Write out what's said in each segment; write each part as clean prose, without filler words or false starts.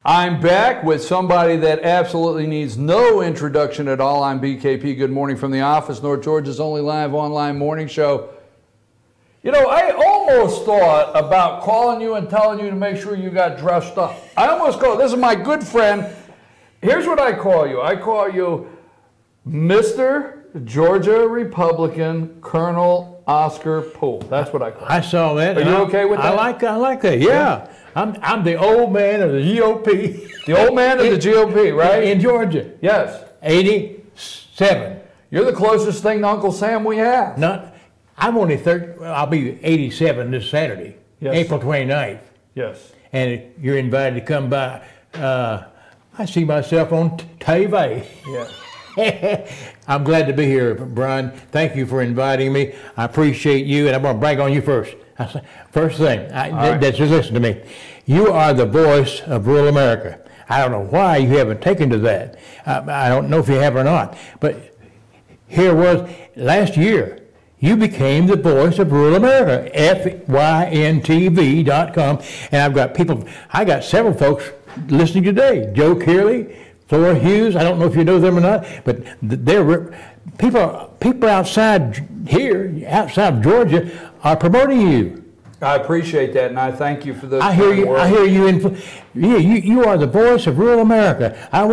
I'm back with somebody that absolutely needs no introduction at all. I'm BKP. Good morning from the office, North Georgia's only live online morning show. You know, I almost thought about calling you and telling you to make sure you got dressed up. I almost called. This is my good friend. Here's what I call you. I call you Mr. Georgia Republican Colonel Oscar Poole. That's what I call you. I saw that. Are you okay with that? I like that. Yeah. I'm the old man of the GOP. The old man of the GOP, right? In Georgia. Yes. 87. You're the closest thing to Uncle Sam we have. I'm only 30. Well, I'll be 87 this Saturday, yes. April 29th. Yes. And you're invited to come by. I see myself on TV. Yeah. I'm glad to be here, Brian. Thank you for inviting me. I appreciate you, and I'm going to brag on you first. First thing, just listen to me. You are the voice of rural America. I don't know why you haven't taken to that. I don't know if you have or not. But here was, last year, you became the voice of rural America, FYNTV.com. And I got several folks listening today. Joe Kearley, Thor Hughes, I don't know if you know them or not, but they're people outside here, outside of Georgia, are promoting you. I appreciate that, and I thank you for those. I hear you. You are the voice of rural America. I'm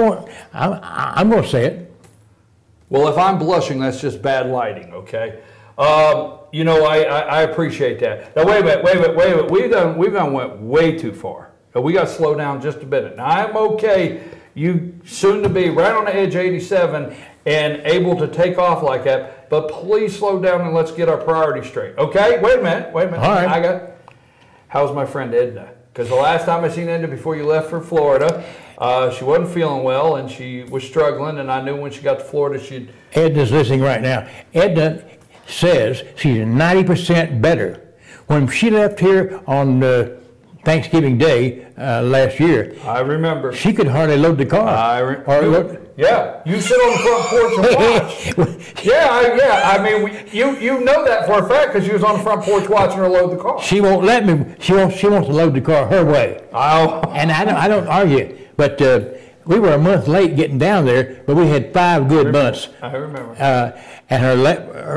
going to say it. Well, if I'm blushing, that's just bad lighting. Okay. You know, I appreciate that. Now wait a minute. We've went way too far. We got to slow down just a bit. Now I'm okay. You soon to be right on the edge of 87 and able to take off like that, but please slow down and let's get our priorities straight. Okay? Wait a minute. All right. How's my friend Edna? Because the last time I seen Edna before you left for Florida, she wasn't feeling well and she was struggling, and I knew when she got to Florida Edna's listening right now. Edna says she's 90% better. When she left here on Thanksgiving Day last year, I remember. She could hardly load the car. Yeah, you sit on the front porch and watch. yeah. I mean, you know that for a fact because you was on the front porch watching her load the car. She won't let me. She wants to load the car her way. Oh. And I don't argue, but we were a month late getting down there, but we had 5 good months. I remember. And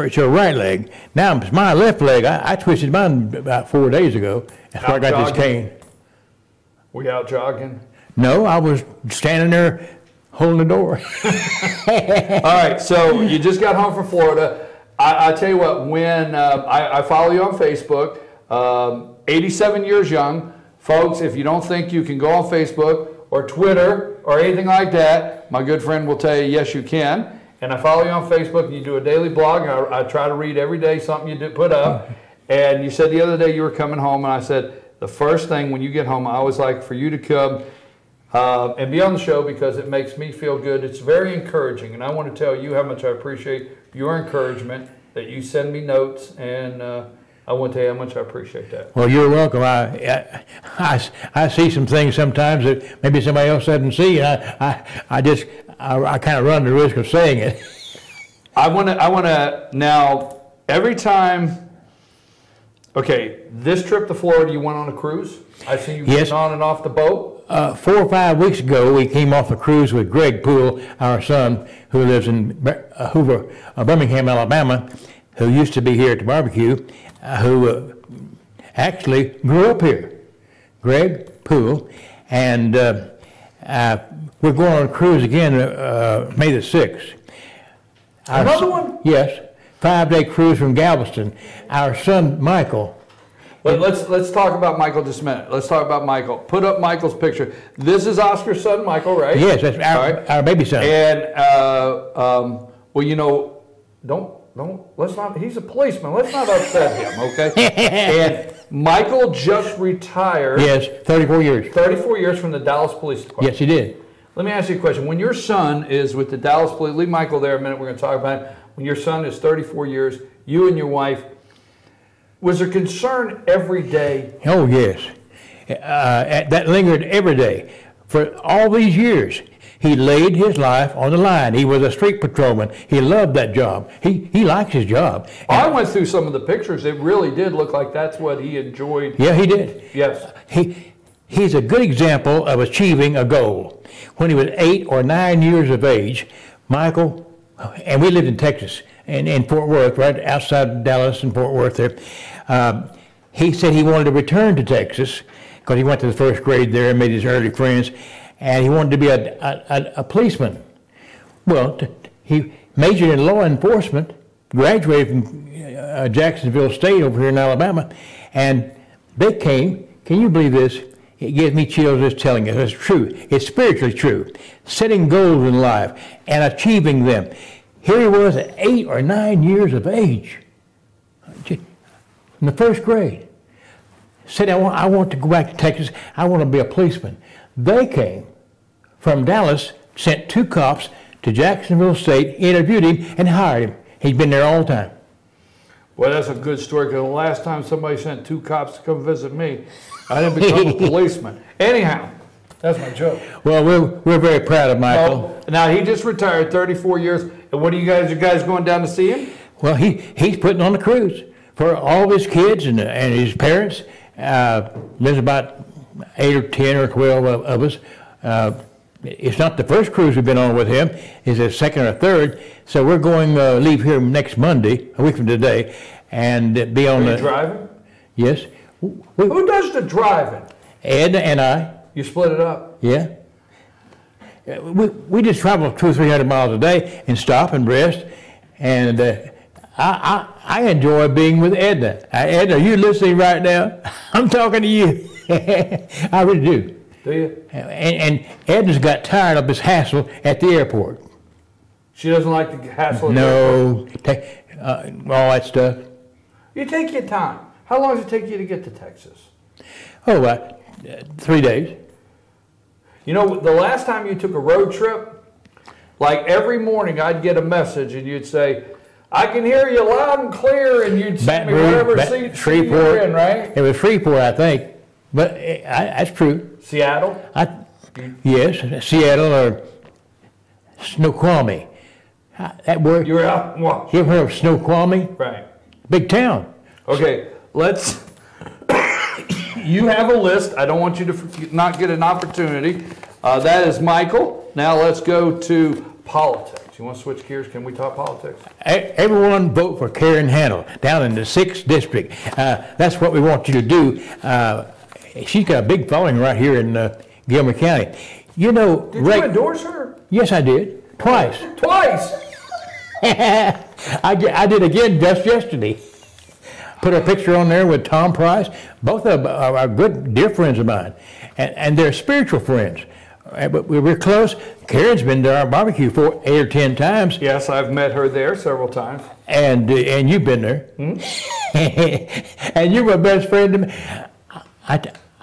it's her right leg. Now it's my left leg. I twisted mine about 4 days ago. That's why I got this cane. Were you out jogging? No, I was standing there holding the door. All right, so you just got home from Florida. I tell you what, when I follow you on Facebook, 87 years young. Folks, if you don't think you can go on Facebook or Twitter or anything like that, my good friend will tell you, yes, you can. And I follow you on Facebook, and you do a daily blog. And I try to read every day something you put up. And you said the other day you were coming home, and I said, the first thing when you get home, I always like for you to come and be on the show because it makes me feel good. It's very encouraging, and I want to tell you how much I appreciate your encouragement, that you send me notes, and I want to tell you how much I appreciate that. Well, you're welcome. I see some things sometimes that maybe somebody else doesn't see, and I kind of run the risk of saying it. I want to now, every time. Okay, this trip to Florida, you went on a cruise? I see you getting on and off the boat? 4 or 5 weeks ago, we came off a cruise with Greg Poole, our son, who lives in Birmingham, Alabama, who used to be here at the barbecue, who actually grew up here. Greg Poole. And we're going on a cruise again May the 6th. Another one? Yes. 5-day cruise from Galveston. Our son, Michael. But let's talk about Michael just a minute. Let's talk about Michael. Put up Michael's picture. This is Oscar's son, Michael, right? Yes, that's our baby son. And, well, you know, let's not, he's a policeman. Let's not upset him, okay? And Michael just retired. Yes, 34 years. 34 years from the Dallas Police Department. Yes, he did. Let me ask you a question. When your son is with the Dallas Police, leave Michael there a minute, we're going to talk about it. When your son is 34 years, you and your wife, was there concern every day? Oh, yes. That lingered every day. For all these years, he laid his life on the line. He was a street patrolman. He loved that job. He likes his job. I went through some of the pictures. It really did look like that's what he enjoyed. Yeah, he did. Yes. he's a good example of achieving a goal. When he was 8 or 9 years of age, Michael, and we lived in Texas, in Fort Worth, right outside of Dallas and Fort Worth there. He said he wanted to return to Texas because he went to the first grade there and made his early friends, and he wanted to be a policeman. Well, he majored in law enforcement, graduated from Jacksonville State over here in Alabama, and they came, can you believe this? It gives me chills just telling it. It's true. It's spiritually true. Setting goals in life and achieving them. Here he was at 8 or 9 years of age, in the first grade. Said, I want to go back to Texas. I want to be a policeman. They came from Dallas, sent 2 cops to Jacksonville State, interviewed him, and hired him. He's been there all the time. Well, that's a good story, because the last time somebody sent 2 cops to come visit me, I didn't become a policeman. Anyhow, that's my joke. Well, we're very proud of Michael. Oh, now, he just retired, 34 years. And what are you guys going down to see him? Well, he's putting on the cruise for all of his kids and his parents. There's about 8 or 10 or 12 of us. It's not the first cruise we've been on with him. It's the second or third. So we're going to leave here next Monday, a week from today, and be on the... Are you driving? Yes. Who does the driving? Ed and I. You split it up? Yeah. We just travel 200 or 300 miles a day and stop and rest. And I enjoy being with Edna. Edna, are you listening right now? I'm talking to you. I really do. Do you? And Edna's got tired of this hassle at the airport. She doesn't like the hassle at the airport? No, all that stuff. You take your time. How long does it take you to get to Texas? Oh, 3 days. You know, the last time you took a road trip, like every morning I'd get a message and you'd say, I can hear you loud and clear, and you'd send me whatever seat you're in, right? It was Freeport, I think. But that's true. Seattle? Yes, Seattle or Snoqualmie. That word. You're out. Well, you ever heard of Snoqualmie? Right. Big town. Okay, let's... You have a list. I don't want you to not get an opportunity. That is Michael. Now let's go to politics. You want to switch gears? Can we talk politics? Everyone vote for Karen Handel down in the 6th district. That's what we want you to do. She's got a big following right here in Gilmer County. You know, did you endorse her? Yes, I did. Twice. Twice? I did again just yesterday. Put a picture on there with Tom Price. Both of them are good, dear friends of mine. And they're spiritual friends. But we're close. Karen's been to our barbecue 8 or 10 times. Yes, I've met her there several times. And you've been there. Hmm? And you're my best friend to me.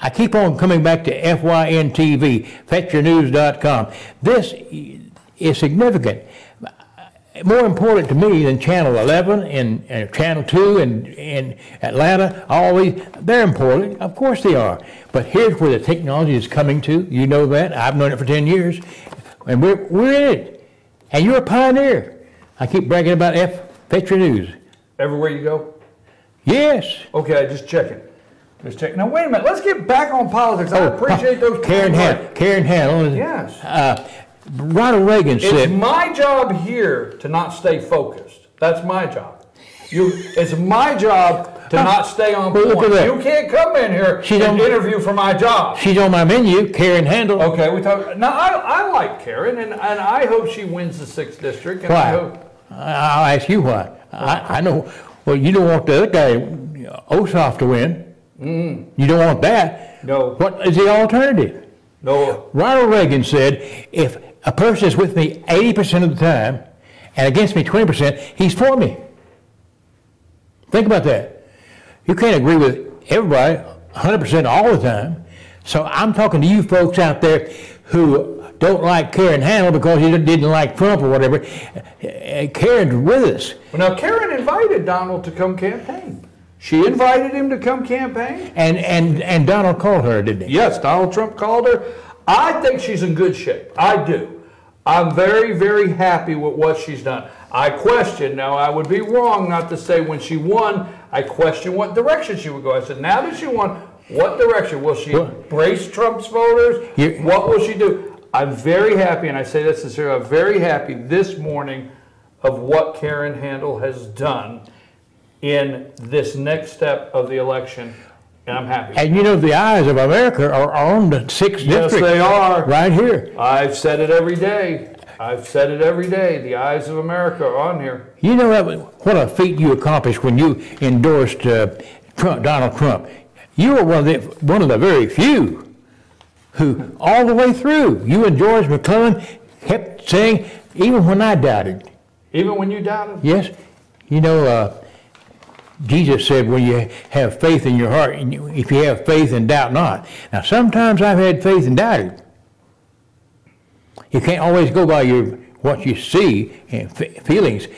I keep on coming back to FYNTV, FetchYourNews.com. This is significant. More important to me than Channel 11 and Channel 2 in Atlanta, all these, they're important. Of course they are. But here's where the technology is coming to. You know that. I've known it for 10 years. And we're in it. And you're a pioneer. I keep bragging about Fetch Your News. Everywhere you go? Yes. Okay, just checking. Just checking. Now, wait a minute. Let's get back on politics. I appreciate those. Karen Handel. Yes. Ronald Reagan said, it's my job here to not stay focused. That's my job. It's my job to not stay on point. Look at that. You can't come in here and interview for my job. She's on my menu, Karen Handel. Okay, we talk. Now, I like Karen, and I hope she wins the 6th district. And why? I'll ask you why. I know. Well, you don't want the other guy, Ossoff, to win. You don't want that. No. What is the alternative? No. Ronald Reagan said, if a person is with me 80% of the time and against me 20%, he's for me. Think about that. You can't agree with everybody 100% all the time. So I'm talking to you folks out there who don't like Karen Handel because you didn't like Trump or whatever. Karen's with us. Well, now, Karen invited Donald to come campaign. She invited him to come campaign. And Donald called her, didn't he? Yes, Donald Trump called her. I think she's in good shape. I do. I'm very, very happy with what she's done. I question, now I would be wrong not to say when she won, I questioned what direction she would go. I said, now that she won, What direction? Will she embrace Trump's voters? What will she do? I'm very happy, and I say this sincerely, I'm very happy this morning of what Karen Handel has done in this next step of the election, and I'm happy. And you know, the eyes of America are on the 6th district. Yes, they are. Right here. I've said it every day. I've said it every day. The eyes of America are on here. You know what a feat you accomplished when you endorsed Donald Trump. You were one of the very few who, all the way through, you and George McClellan kept saying, even when I doubted. Even when you doubted? Yes. You know, Jesus said, when you have faith in your heart, if you have faith and doubt not. Now, sometimes I've had faith and doubted. You can't always go by what you see and feelings.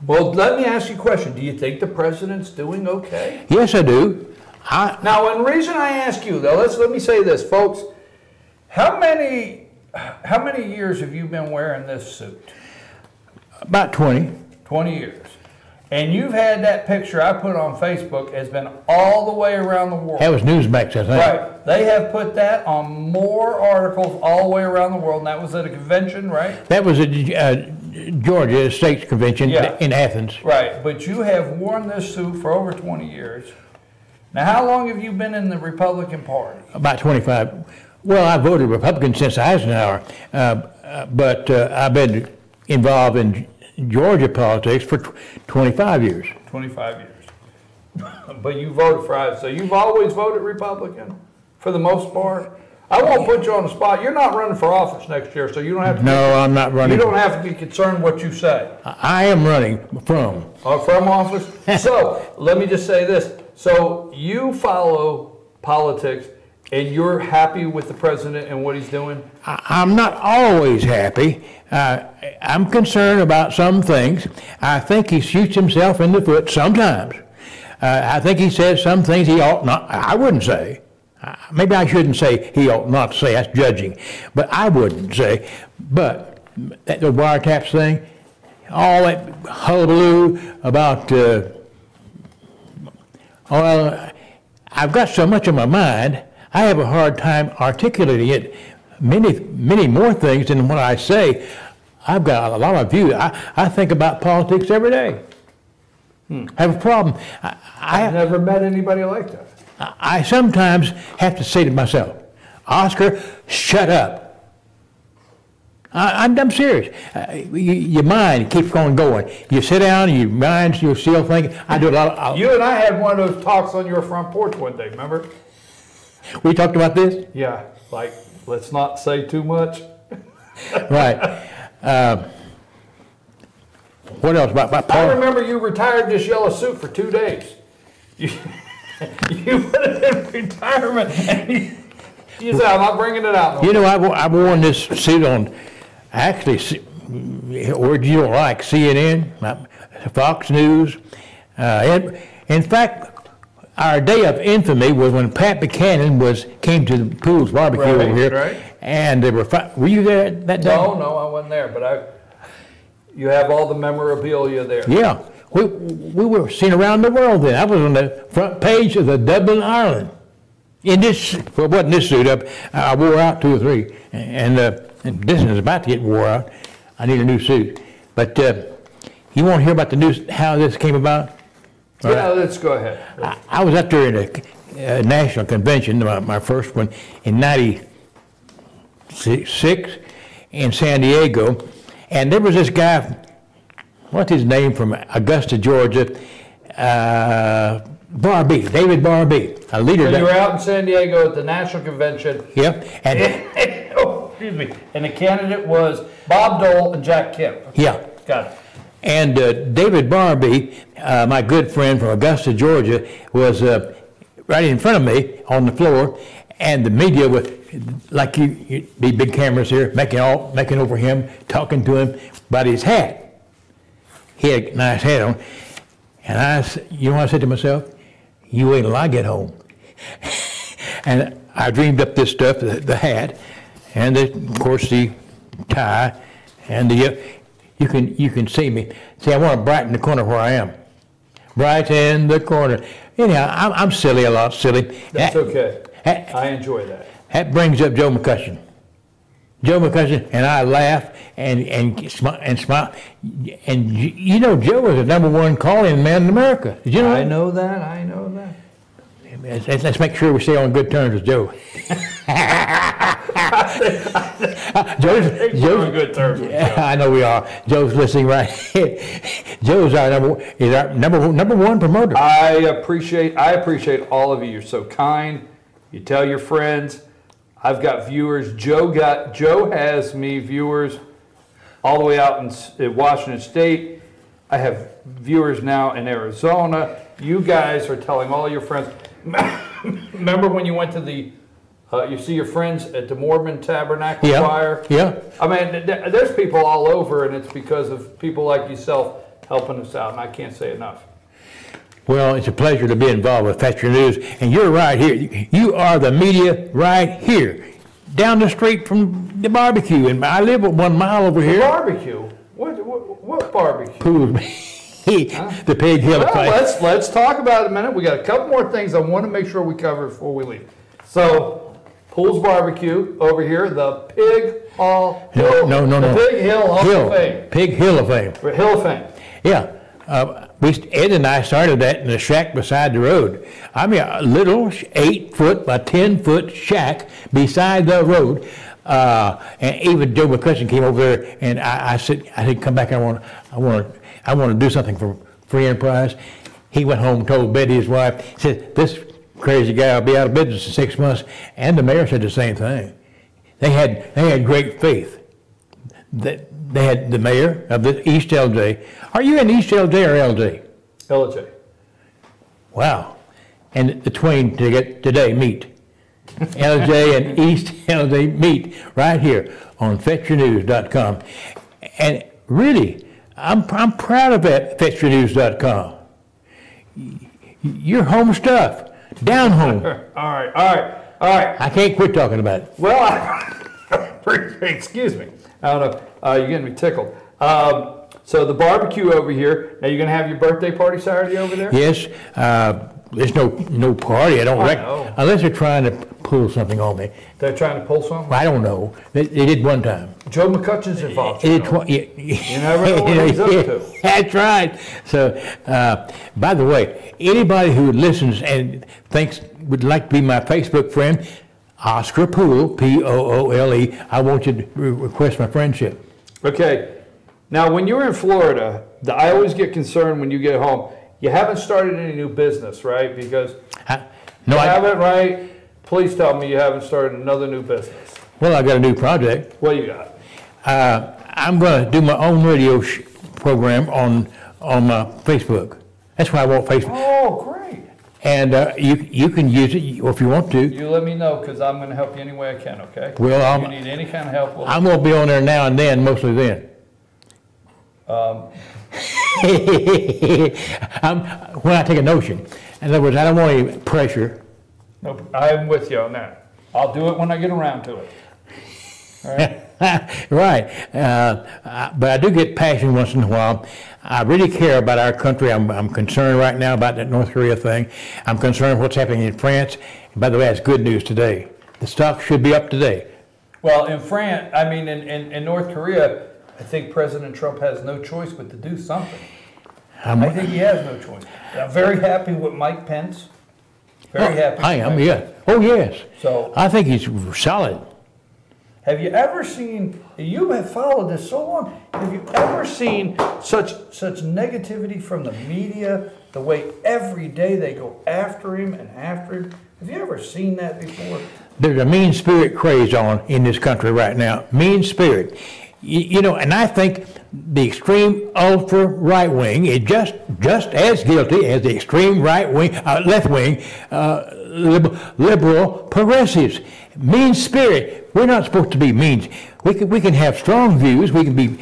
Well, let me ask you a question. Do you think the president's doing okay? Yes, I do. Now, and the reason I ask you, though, let me say this, folks. How many years have you been wearing this suit? About 20. 20 years. And you've had that picture I put on Facebook has been all the way around the world. That was Newsmax, I think. Right. They have put that on more articles all the way around the world, and that was at a convention, right? That was a Georgia State's Convention in Athens. Right. But you have worn this suit for over 20 years. Now, how long have you been in the Republican Party? About 25. Well, I voted Republican since Eisenhower, but I've been involved in Georgia politics for 25 years. 25 years. But you voted for Eisenhower, so you've always voted Republican for the most part? I won't put you on the spot. You're not running for office next year, so you don't have to. No, I'm not running. You don't have to be concerned what you say. I am running from. From office? So, let me just say this. So, you follow politics, and you're happy with the president and what he's doing? I'm not always happy. I'm concerned about some things. I think he shoots himself in the foot sometimes. I think he says some things he ought not. I wouldn't say. Maybe I shouldn't say he ought not to say. That's judging. But I wouldn't say. But the wiretaps thing, all that hullabaloo about, I've got so much on my mind, I have a hard time articulating it. Many more things than what I say. I've got a lot of views. I think about politics every day. I have a problem. I've never met anybody like that. I sometimes have to say to myself, Oscar, shut up. I'm serious. Your mind keeps on going. You sit down and your mind, you're still thinking. I do a lot of... You and I had one of those talks on your front porch one day, remember? We talked about this? Yeah, like, let's not say too much. Right. What else about I remember you retired this yellow suit for 2 days. You put it in retirement, and you said, I'm not bringing it out. You know, I've worn this suit on, actually, words you don't like, CNN, Fox News. In fact, our day of infamy was when Pat Buchanan came to the Poole's barbecue over here. Right. And they were you there that day? No, I wasn't there, but you have all the memorabilia there. Yeah. We were seen around the world then. I was on the front page of the Dublin, Ireland. In this, well, it wasn't this suit up. I wore out 2 or 3. And this is about to get wore out. I need a new suit. But you want to hear about the news, how this came about? Yeah, let's go ahead. I was up there in a national convention, my first one, in '96 in San Diego. And there was this guy, what's his name, from Augusta, Georgia, Barbee, David Barbee, a leader. So you were out in San Diego at the national convention. Yep. Excuse me. And the candidate was Bob Dole and Jack Kemp. Yeah. Got it. And David Barbee, my good friend from Augusta, Georgia, was right in front of me on the floor, and the media was, like you be big cameras here, making over him, talking to him about his hat. He had a nice hat on, and you know what I said to myself? You wait till I get home. And I dreamed up this stuff, the hat, and of course the tie, and you can see me. See, I want to brighten the corner where I am. right in the corner. Anyhow, I'm silly, a lot silly. That's okay. I enjoy that. That brings up Joe McCutcheon. Joe McCutcheon and I laugh and smile. And you know, Joe was the #1 call-in man in America. Did you know? I know that. I know that. Let's make sure we stay on good terms with Joe. Joe's on good terms with Joe. I know we are. Joe's listening right. Joe's our number one promoter. I appreciate all of you. You're so kind. You tell your friends. I've got viewers. Joe has me viewers all the way out in Washington State. I have viewers now in Arizona. You guys are telling all your friends. Remember when you went to you see your friends at the Mormon Tabernacle Choir? Yeah. I mean, there's people all over, and it's because of people like yourself helping us out, and I can't say enough. Well, it's a pleasure to be involved with Fetcher News, and you're right here. You are the media right here, down the street from the barbecue, and I live 1 mile over here. Barbecue? What barbecue? Poole. The Pig Hill. Well, let's talk about it a minute. We got a couple more things I want to make sure we cover before we leave. So, Poole's Barbecue over here, the Pig Hall. No. Pig Hill Hall of Fame. Pig Hill of Fame. Hill of Fame. Yeah. Ed and I started that in a shack beside the road. I mean, a little 8-foot by 10-foot shack beside the road. And even Joe McCutcheon came over there, and I said, come back. I want to do something for free enterprise. He went home and told Betty, his wife, he said, this crazy guy will be out of business in 6 months. And the mayor said the same thing. They had great faith. They had the mayor of the East LJ. Are you in East LJ or LJ? LJ. Wow. And the twain today meet. LJ and East LJ meet right here on FetcherNews.com. And really, I'm proud of that, FetcherNews.com. Your home stuff, down home. All right. I can't quit talking about it. Well, excuse me. I don't know. You're getting me tickled. So the barbecue over here. Now you're going to have your birthday party Saturday over there? Yes. There's no party. I don't reckon. Unless they're trying to pull something on me. They're trying to pull something? I don't know. They did one time. Joe McCutcheon's involved. You never know what he's up to. That's right. So, by the way, anybody who listens and thinks would like to be my Facebook friend, Oscar Poole, Poole, I want you to request my friendship. Okay. Now, when you're in Florida, I always get concerned when you get home. You haven't started any new business, right? Because no, I haven't, right? Please tell me you haven't started another new business. Well, I got a new project. What you got? I'm going to do my own radio program on my Facebook. That's why I want Facebook. Oh, great. And you can use it if you want to. You let me know, because I'm going to help you any way I can, okay? Well, if you need any kind of help, I'm going to be on there now and then, mostly then. When I take a notion. In other words, I don't want any pressure. Nope, I'm with you on that. I'll do it when I get around to it. All right? Right. But I do get passion once in a while. I really care about our country. I'm concerned right now about that North Korea thing. I'm concerned what's happening in France. And by the way, that's good news today. The stock should be up today. Well, in France, I mean, in North Korea, I think President Trump has no choice but to do something. I think he has no choice. I'm very happy with Mike Pence. Very happy. I am, yeah. Oh, yes. So I think he's solid. Have you ever seen, you have followed this so long, have you ever seen such negativity from the media, the way every day they go after him and after him? Have you ever seen that before? There's a mean spirit craze on in this country right now. Mean spirit. You know, and I think the extreme ultra right wing is just as guilty as the extreme right wing, left wing, liberal progressives. Mean spirit. We're not supposed to be mean. We can have strong views. We can be.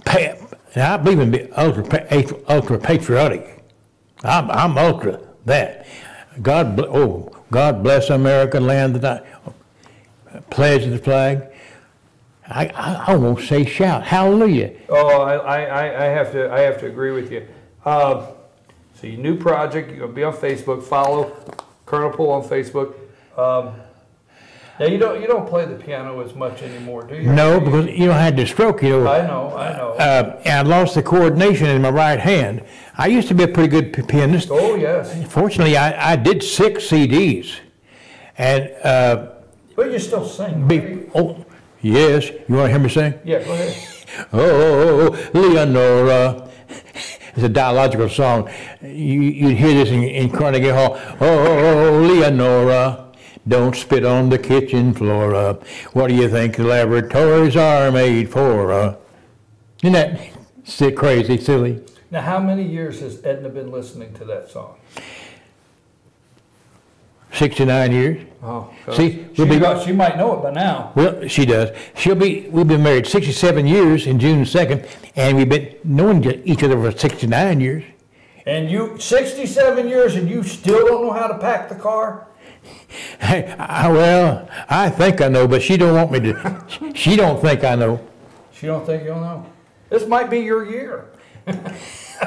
I believe in being ultra patriotic. I'm ultra that. God bless America, land that I pledge the flag. I won't say shout hallelujah. Oh, I have to agree with you. So your new project, you're going to be on Facebook. Follow Colonel Poole on Facebook. Now you don't play the piano as much anymore, do you? No, because I had the stroke. I know. And I lost the coordination in my right hand. I used to be a pretty good pianist. Oh yes. Fortunately, I did 6 CDs, and but you still sing. Right? oh yes. You want to hear me sing? Yeah, go ahead. Oh, Leonora. It's a dialogical song. You'd hear this in Carnegie Hall. Oh, Leonora, don't spit on the kitchen floor. What do you think laboratories are made for? Isn't that crazy, silly? Now, how many years has Edna been listening to that song? 69 years. Oh, see, she might know it by now. Well, she does. We've been married 67 years in June 2nd, and we've been knowing each other for 69 years. And 67 years, and you still don't know how to pack the car? Hey, well, I think I know, but she don't want me to. She don't think I know. She don't think you'll know? This might be your year. This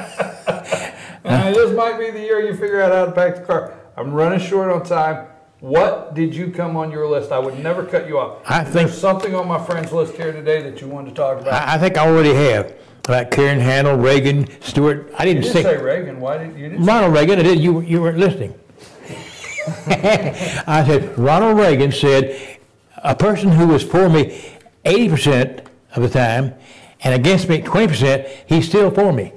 might be the year you figure out how to pack the car. I'm running short on time. What did you come on your list? I would never cut you off. There's something on my friends list here today that you wanted to talk about. I think I already have. About Karen, Handel, Reagan, Stewart. I didn't say Reagan. Why did you? Ronald Reagan. I did. You weren't listening. I said Ronald Reagan said a person who was for me 80% of the time and against me 20%, he's still for me.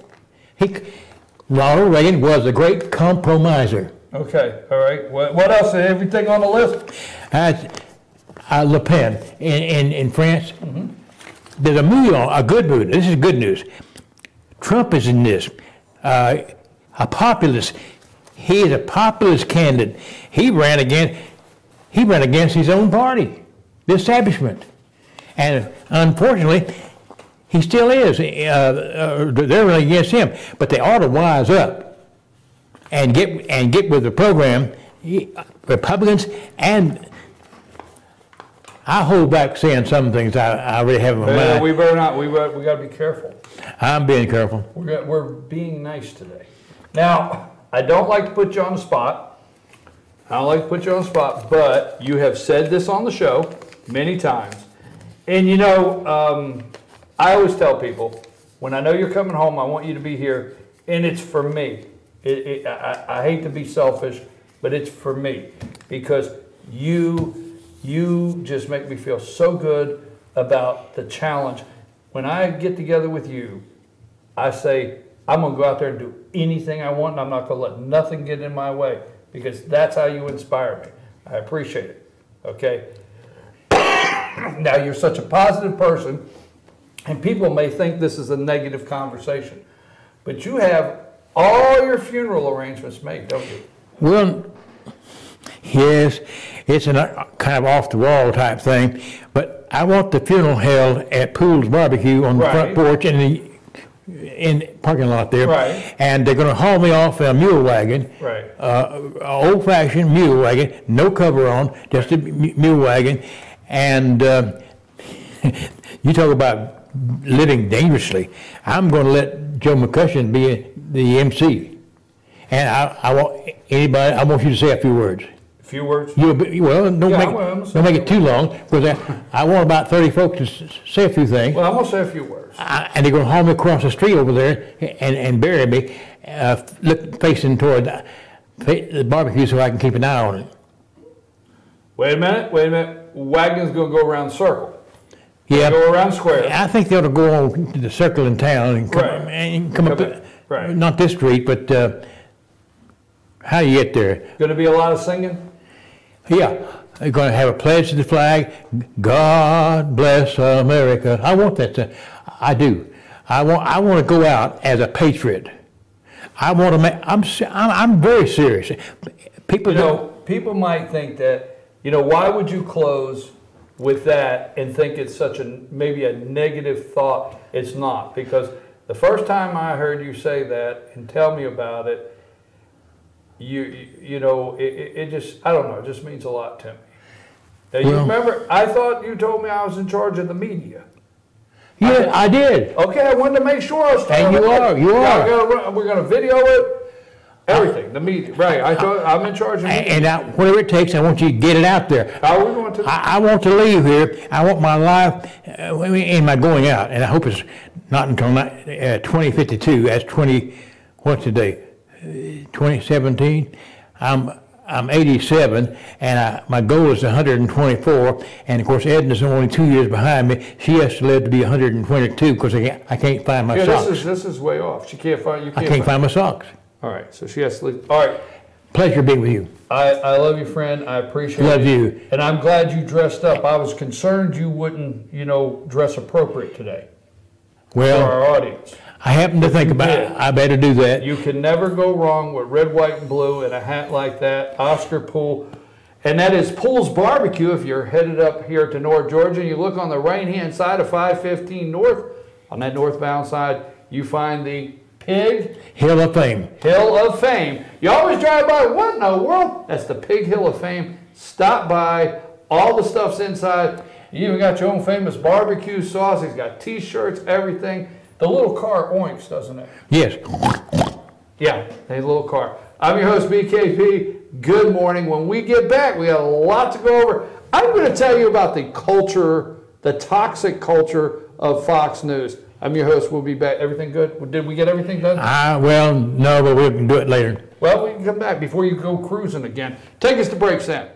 Ronald Reagan was a great compromiser. Okay, all right. What else? Everything on the list? Le Pen in France. Mm-hmm. There's a movie on, a good movie. This is good news. Trump is in this. A populist. He is a populist candidate. He ran against his own party, the establishment, and unfortunately, he still is. They're running against him, but they ought to wise up and get with the program, Republicans, and I hold back saying some things I really have in my mind. We better not. We got to be careful. I'm being careful. We're being nice today. Now, I don't like to put you on the spot. But you have said this on the show many times. And I always tell people, when I know you're coming home, I want you to be here, and it's for me. I hate to be selfish, but it's for me, because you just make me feel so good about the challenge. When I get together with you, I say, I'm going to go out there and do anything I want, and I'm not going to let nothing get in my way, because that's how you inspire me. I appreciate it, okay? Now, you're such a positive person, and people may think this is a negative conversation, but you have all your funeral arrangements made, don't you? Well, yes, it's a kind of off-the-wall type thing, but I want the funeral held at Poole's Barbecue on the front porch in the parking lot there. Right. And they're going to haul me off in a mule wagon. Right. Old-fashioned mule wagon, no cover on, just a mule wagon. And you talk about living dangerously. I'm going to let Joe McCutcheon be the MC. And I want you to say a few words. A few words? Don't make it too long, because I want about 30 folks to say a few things. Well, I'm going to say a few words. And they're going to haul me across the street over there and bury me, facing toward the barbecue so I can keep an eye on it. Wait a minute. Wagon's going to go around the circle. Yeah. Go around the square. I think they ought to go on to the circle in town and come up. Right. Not this street, but how do you get there? Going to be a lot of singing? Yeah. They're going to have a pledge to the flag. God bless America. I want that. I do. I want to go out as a patriot. I want to make. I'm very serious. People might think that. Why would you close with that and think it's such maybe a negative thought? It's not, because the first time I heard you say that and tell me about it, it just, I don't know, it just means a lot to me. Now, you remember, I thought you told me I was in charge of the media. Yeah, I did. Okay, I wanted to make sure I was. And you are. We're going to video it. Everything, the media, right? I'm in charge of media. And whatever it takes, I want you to get it out there. How are we going to? I want to leave here. I want my life and my going out, and I hope it's not until 2052. That's what's today? 2017. I'm 87, and my goal is 124. And of course, Edna's only 2 years behind me. She has to live to be 122 because I can't find my socks. This is way off. She can't find you. I can't find my socks. All right, so she has to leave. All right. Pleasure being with you. I love you, friend. I appreciate it. Love you. And I'm glad you dressed up. I was concerned you wouldn't, dress appropriate today. Well, for our audience. I happened to think about it. I better do that. You can never go wrong with red, white, and blue and a hat like that. Oscar Poole. And that is Poole's Barbecue. If you're headed up here to North Georgia, you look on the right-hand side of 515 North. On that northbound side, you find the Pig Hill of Fame. Hill of Fame. You always drive by, what in the world? That's the Pig Hill of Fame. Stop by. All the stuff's inside. You even got your own famous barbecue sauce. He's got T-shirts, everything. The little car oinks, doesn't it? Yes. Yeah, the little car. I'm your host, BKP. Good morning. When we get back, we got a lot to go over. I'm going to tell you about the culture, the toxic culture of Fox News. I'm your host. We'll be back. Everything good? Did we get everything done? Well, no, but we can do it later. Well, we can come back before you go cruising again. Take us to break, Sam.